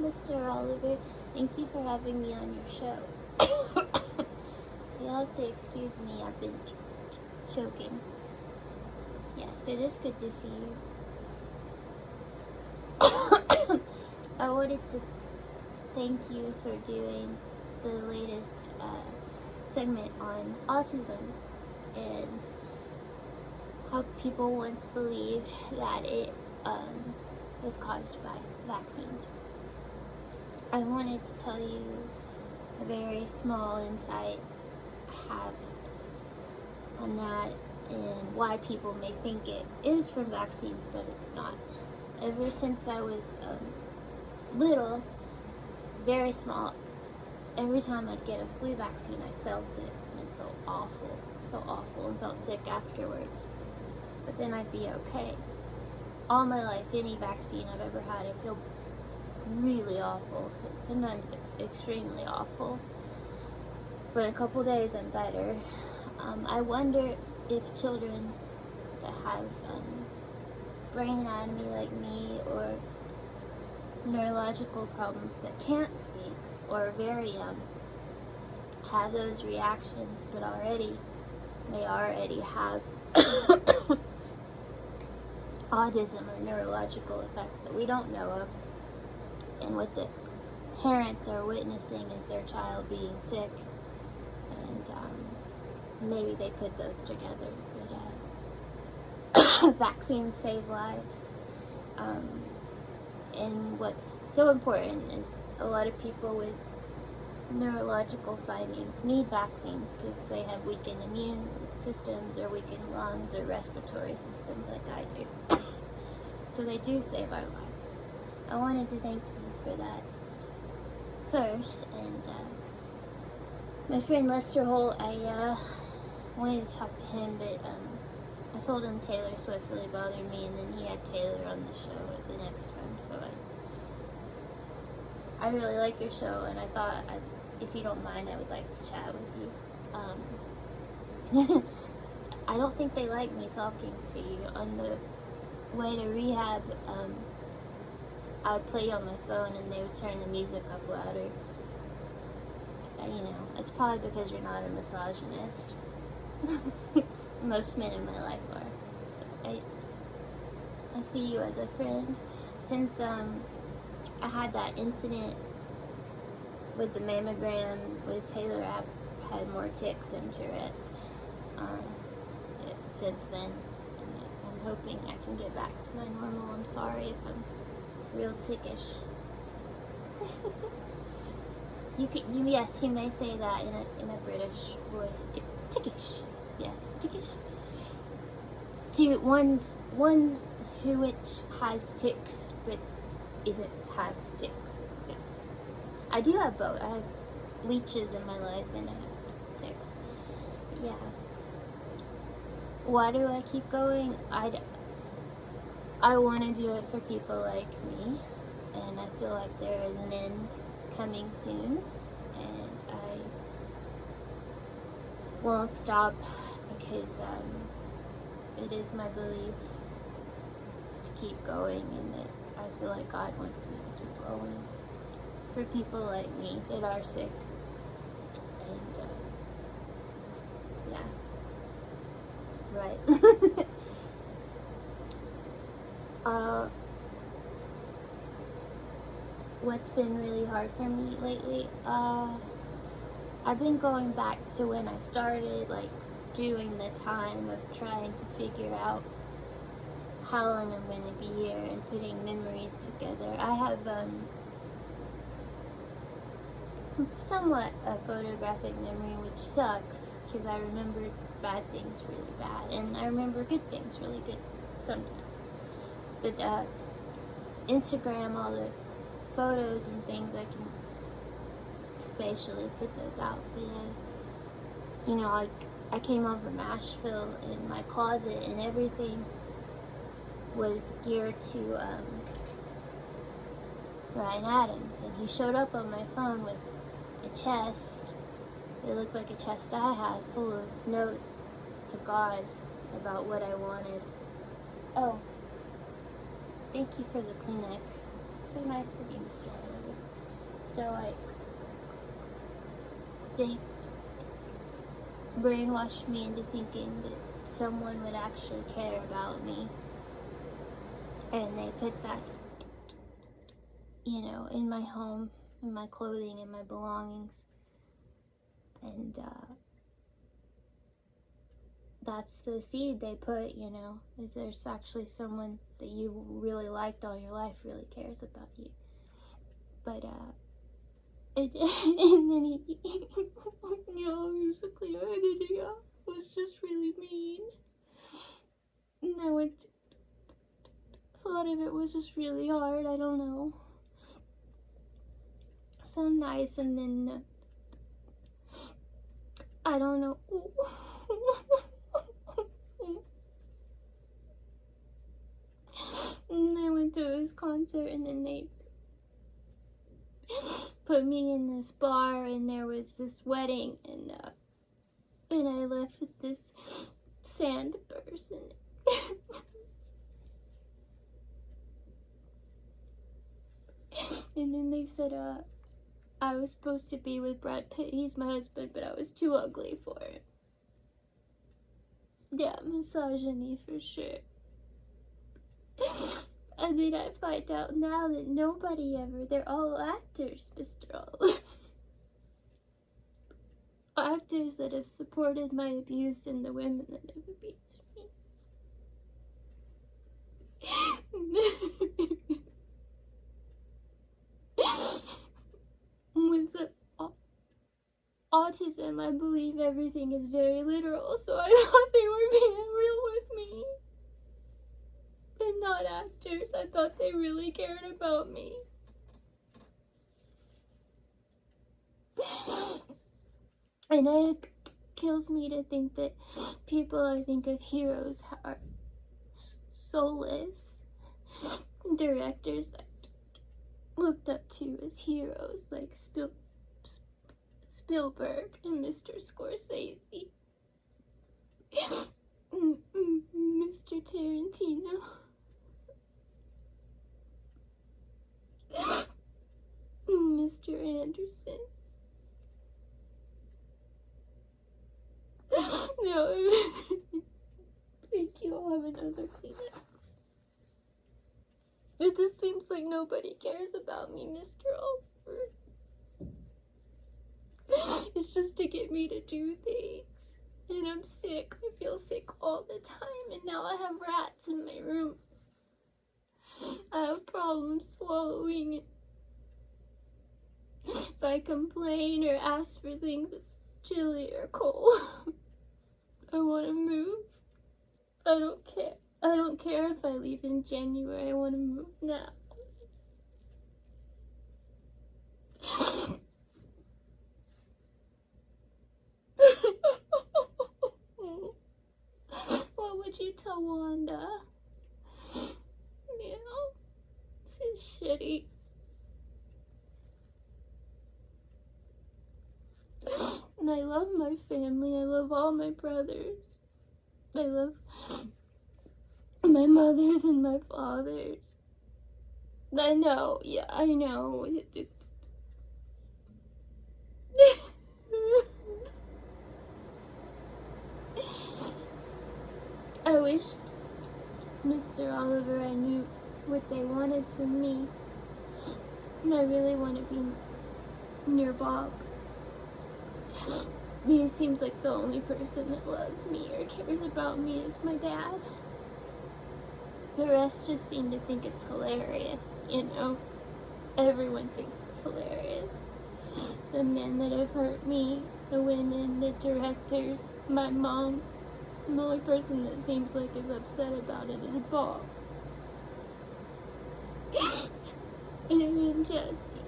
Mr. Oliver. Thank you for having me on your show. You'll have to excuse me, I've been choking. Yes, it is good to see you. I wanted to thank you for doing the latest segment on autism and how people once believed that it was caused by vaccines. I wanted to tell you a very small insight I have on that and why people may think it is from vaccines, but it's not. Ever since I was little, very small, every time I'd get a flu vaccine, I felt it, and it felt awful. And felt sick afterwards. But then I'd be okay. All my life, any vaccine I've ever had, I feel really awful. So sometimes extremely awful. But in a couple days, I'm better. I wonder if children that have brain anatomy like me or neurological problems that can't speak or are very young have those reactions, but may already have autism or neurological effects that we don't know of, and what the parents are witnessing is their child being sick, and maybe they put those together. But vaccines save lives, and what's so important is a lot of people with neurological findings need vaccines because they have weakened immune systems or weakened lungs or respiratory systems like I do. So they do save our lives. I wanted to thank you for that first. And my friend Lester Holt, I wanted to talk to him, but I told him Taylor Swift really bothered me, and then he had Taylor on the show the next time. So I really like your show, and I thought, if you don't mind, I would like to chat with you. I don't think they like me talking to you. On the way to rehab, I would play on my phone, and they would turn the music up louder. It's probably because you're not a misogynist. Most men in my life are. So I see you as a friend. Since I had that incident with the mammogram with Taylor, I've had more tics and Tourette's since then. And I'm hoping I can get back to my normal. I'm sorry if I'm real tickish. Yes, you may say that in a British voice. Tickish. Yes, tickish. See, one which has ticks but has ticks. Yes. I do have both. I have leeches in my life and I have ticks. Yeah. Why do I keep going? I want to do it for people like me, and I feel like there is an end coming soon, and I won't stop because it is my belief to keep going, and that I feel like God wants me to keep going for people like me that are sick. And yeah, right. What's been really hard for me lately? I've been going back to when I started, like, doing the time of trying to figure out how long I'm going to be here and putting memories together. I have somewhat a photographic memory, which sucks because I remember bad things really bad, and I remember good things really good sometimes. But Instagram, all the photos and things, I can spatially put those out. But I came home from Asheville, and my closet and everything was geared to Ryan Adams, and he showed up on my phone with a chest. It looked like a chest I had, full of notes to God about what I wanted. Oh, thank you for the Kleenex. so nice of you, Mr. Oliver. So, like, they brainwashed me into thinking that someone would actually care about me. And they put that, in my home, in my clothing, in my belongings. And, that's the seed they put, is there's actually someone that you really liked all your life really cares about you. But, and then he, musically, was just really mean. And a lot of it was just really hard, I don't know. So nice, and then, I don't know. And I went to his concert, and then they put me in this bar, and there was this wedding, and I left with this sand person. And then they said, I was supposed to be with Brad Pitt. He's my husband, but I was too ugly for it. Yeah, misogyny for sure. And then I find out now that nobody ever, they're all actors, Mr. Oliver. Actors that have supported my abuse and the women that have abused me. With the autism, I believe everything is very literal, so I thought they were being real with me. And not actors. I thought they really cared about me. And it kills me to think that people I think of heroes are soulless. Directors I looked up to as heroes, like Spielberg and Mr. Scorsese. Mr. Tarantino. Mr. Anderson. No. Thank you. I'll have another Kleenex. It just seems like nobody cares about me, Mr. Oliver. It's just to get me to do things. And I'm sick. I feel sick all the time. And now I have rats in my room. I have problems swallowing it. If I complain or ask for things, it's chilly or cold. I want to move. I don't care. I don't care if I leave in January. I want to move now. What would you tell Wanda? This is shitty. And I love my family. I love all my brothers. I love my mothers and my fathers. I know. Yeah, I know. I wished, Mr. Oliver, I knew what they wanted from me. And I really want to be near Bob. He seems like the only person that loves me or cares about me is my dad. The rest just seem to think it's hilarious, Everyone thinks it's hilarious. The men that have hurt me, the women, the directors, my mom. The only person that seems like is upset about it is Bob. And Jesse.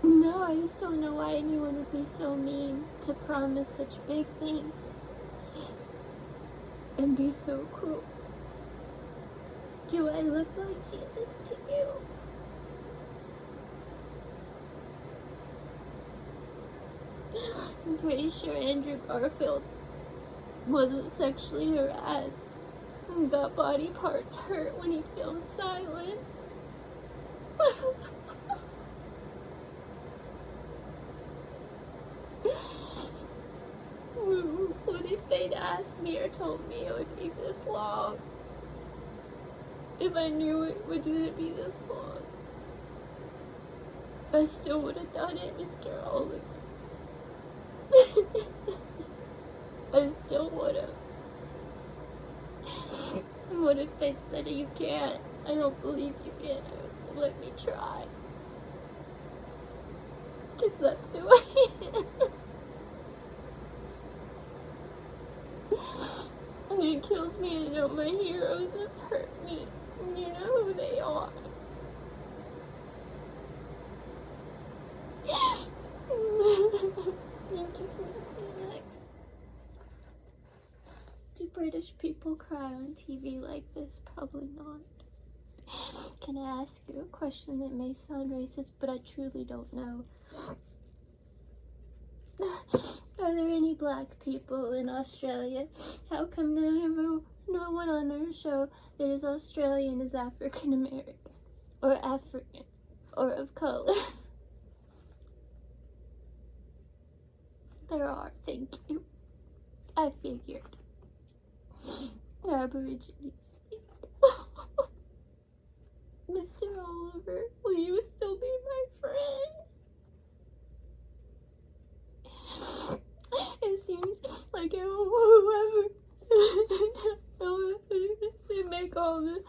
No, I just don't know why anyone would be so mean to promise such big things. And be so cruel. Do I look like Jesus to you? I'm pretty sure Andrew Garfield wasn't sexually harassed and got body parts hurt when he filmed Silence. What if they'd asked me or told me it would be this long? If I knew it wouldn't be this long, I still would have done it, Mr. Oliver. I still would have. What if they'd said, you can't? I don't believe you can. I would say, let me try. Because that's who I am. And it kills me to know my heroes have hurt me. And you know who they are. Thank you for the Kleenex. Do British people cry on TV like this? Probably not. Can I ask you a question that may sound racist, but I truly don't know? Are there any black people in Australia? How come no one on our show that is Australian is African American? Or African? Or of color? There are, thank you. I figured. Aborigines. Mr. Oliver, will you still be my friend? It seems like whoever they make all the